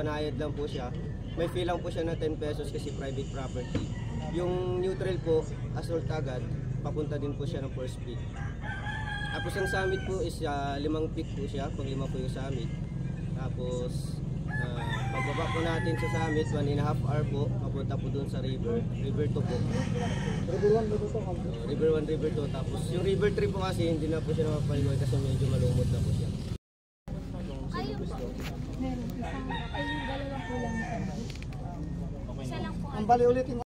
banayad lang po siya. May fee lang po siya na 10 pesos kasi private property. Yung neutral po, assault agad, papunta din po siya ng first peak. Tapos ang summit po is 5 peak po siya, pang 5 po yung summit. Tapos pagbaba po natin sa summit, 1.5 hour po, papunta po dun sa river 2 po. River 1, River 2. River 1, River 2. Tapos yung River 3 po kasi hindi na po siya napapaligoy kasi medyo malumot na po siya. Meron isang, ay yung dalawang kulang na isa lang po. Ang bali ulitin.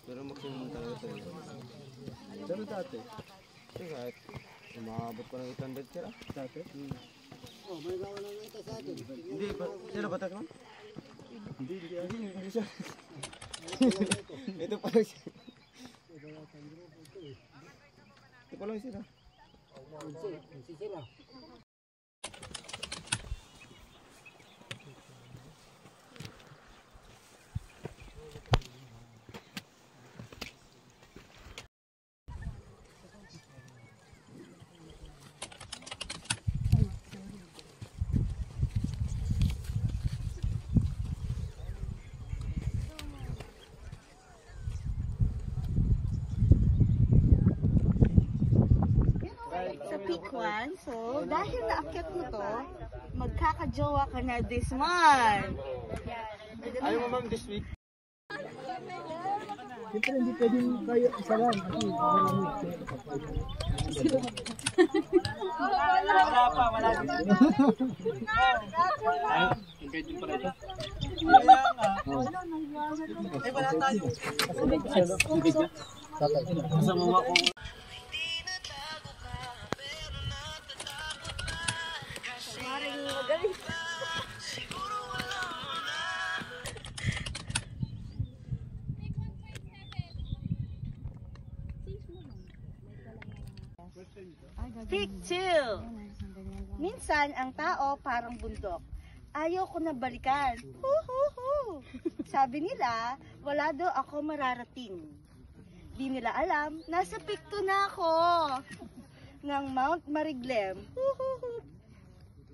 Pero maximum talaga sa iyo. Pero dati, kahit umabot pa ng 800 sila. Dati? Oh, may gawa lang ito sa atin. Hindi, sila batak lang? Hindi siya. Ito pa lang siya. Ito pa lang sila. Sila. Sa peak 1, so dahil naakyat mo to, magkakajowa ka na this month. Ayaw mo ma'am this week? Siyempre hindi pwedeng kayo isa lang. Kasi Wala pa. Ay, hintay din pala ito. Kaya nga. Ay, wala tayo. Kasama mo ako. Peak 2. Minsan, ang tao parang bundok. Ayaw ko na balikan. Huhuhu. Sabi nila, wala daw ako mararating. Di nila alam, nasa peak 2 na ako. Ng Mount Mariglem. Huhuhu.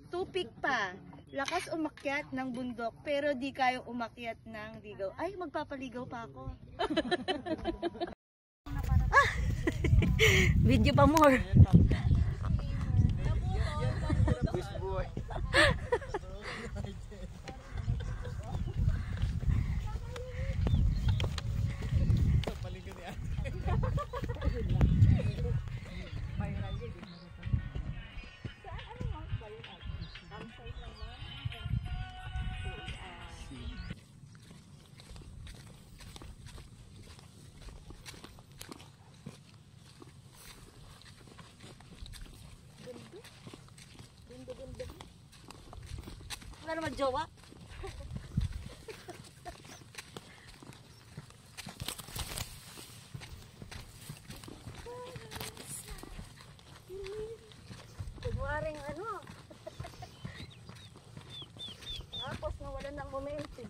2 peak pa. Lakas umakyat ng bundok, pero di kayo umakyat ng ligaw. Ay, magpapaligaw pa ako. Video pa more. Wala naman jowa. Kumaring ano. Tapos nawalan ng momentum.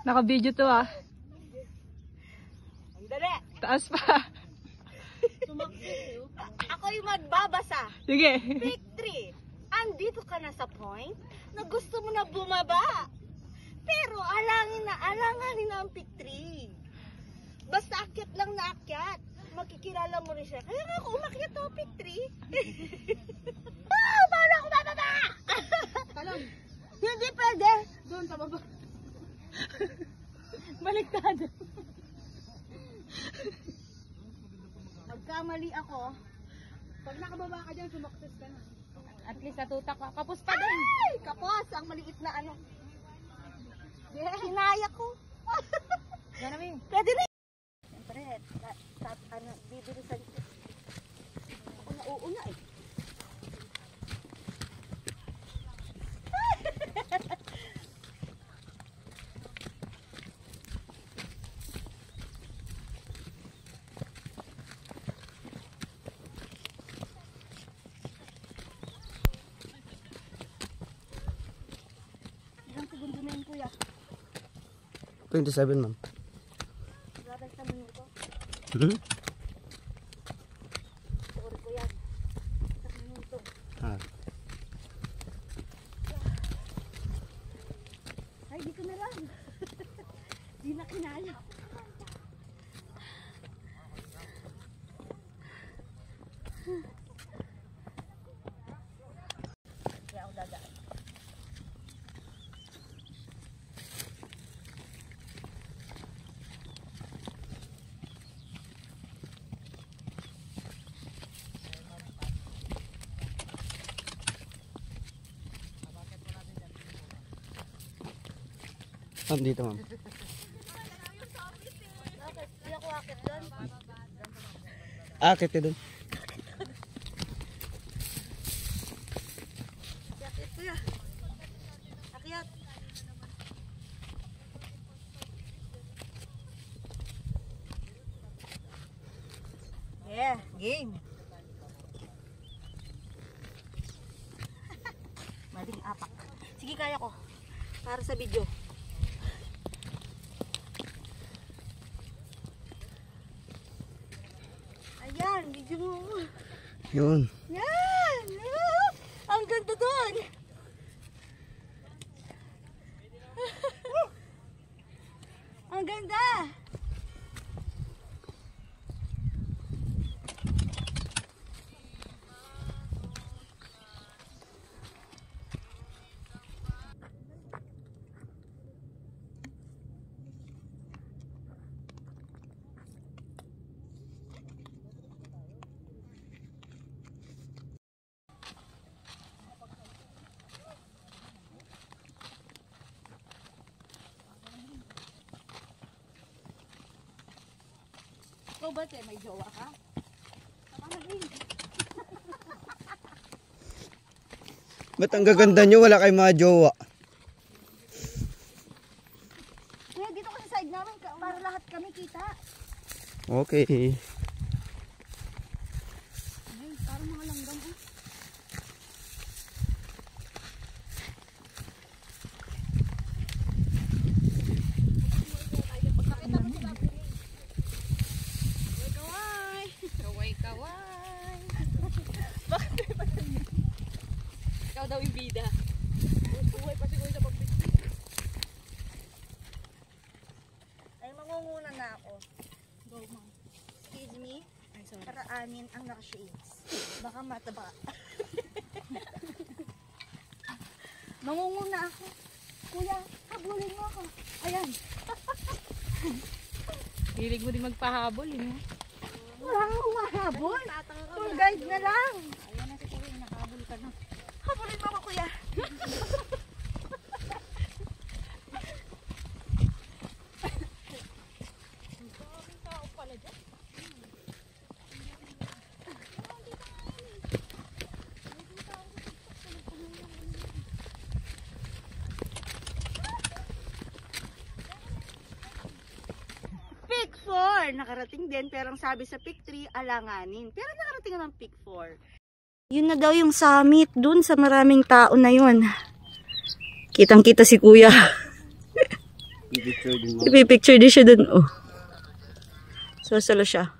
Naka-video to ah. Ang dali. Taas pa. Ako yung magbabasa. Sige. Peak 3. Andito ka na sa point na gusto mo na bumaba. Pero alanganin na ang peak 3. Basta akyat lang na akyat. Makikilala mo rin siya. Kaya nga ako umakyat to peak 3. Paano ako bababa? Talong. Hindi pwede. Doon sa baba. Baliktad. Magkamali ako. Pag nakababa ka dyan, sumakses ka na. At least natutak ka. Kapos pa din. Ay! Kapos! Ang maliit na ano. Hinaya ko. Ganami. Pwede rin. Siyempre, bibilisan ko. Ako 27, ma'am. Grabe sa minuto. Hmm? Sorry ko yan. Sa minuto. Ah. Ay, di ko na lang. Di na kinaya. Kaya ako dadaan. Ma'am, dito, ma'am. Bakit? Di ako akit doon. Akit ka dun. Akit kuya. Akyat. Yeah, game. Maling apak. Sige, kaya ko. Para sa video. Ayan, video mo. Yun. Yan! Ang ganda doon! Ang ganda! Ikaw ba, te? May jowa ka? Tama na rin. Ba't ang gaganda nyo? Wala kayong mga jowa. Kaya dito ka sa side namin para lahat kami kita. Okay. Ay, parang mga langgam eh. Kaway-kaway. Bakit may pa niya? Ikaw daw yung bida. Buhay pa siguro sa pagpiti. Ay, mangunguna na ako. Go, ma'am. Excuse me? Ay, sorry. Paraanin ang naka-shades. Baka mataba. Mangunguna ako. Kuya, habulin mo ako. Ayan. Hilig mo din magpahabol, eh, no? Wala akong mahabol. Tour guide na lang. Ayan na si Kuya, nakahabol ka na. Habulin mo ako, kuya. Pick 4! Nakarating din, pero ang sabi sa pick 3, alanganin. Pero nakarating naman pick 4. Yun na daw yung summit, dun sa maraming tao na yun. Kitang-kita si kuya. Picture din mo. Ipipicture din siya dun, oh. Sasalo siya.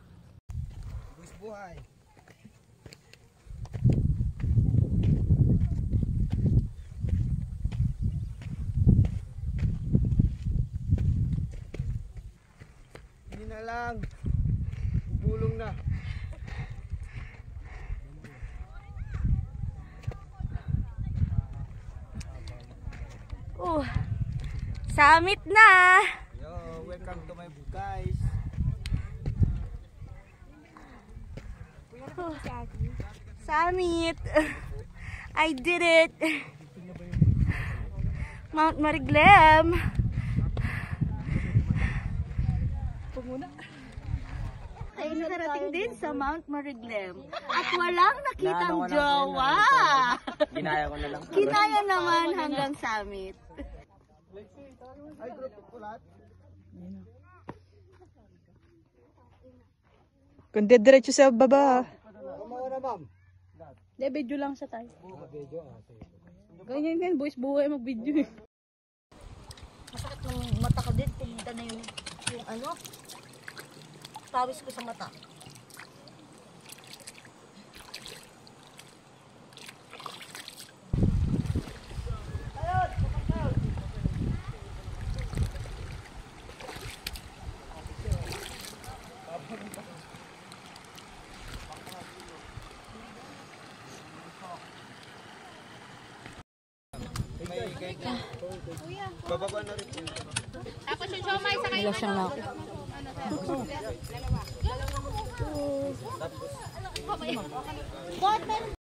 Buhay. Hindi na lang. Bubulong na. Oh, summit na! Yo, welcome to my guys. Oh, summit! I did it! Mount Mariglem! Ay, nakarating din sa Mount Mariglem. At walang nakitang jowa! Ginaya ko na lang. Kinaya naman hanggang summit. Ay, group ko lahat. Kundi diretso sa baba. Kumawa na, ma'am. De, video lang sa tayo. Ganyan yan, boys, buhay mag-video. Masakit ng mata ko din kung nakikita na yung ano, pawis ko sa mata. Bababa na rin po. Tapos yung siomay sa kayo. Siyang na ako. Tapos.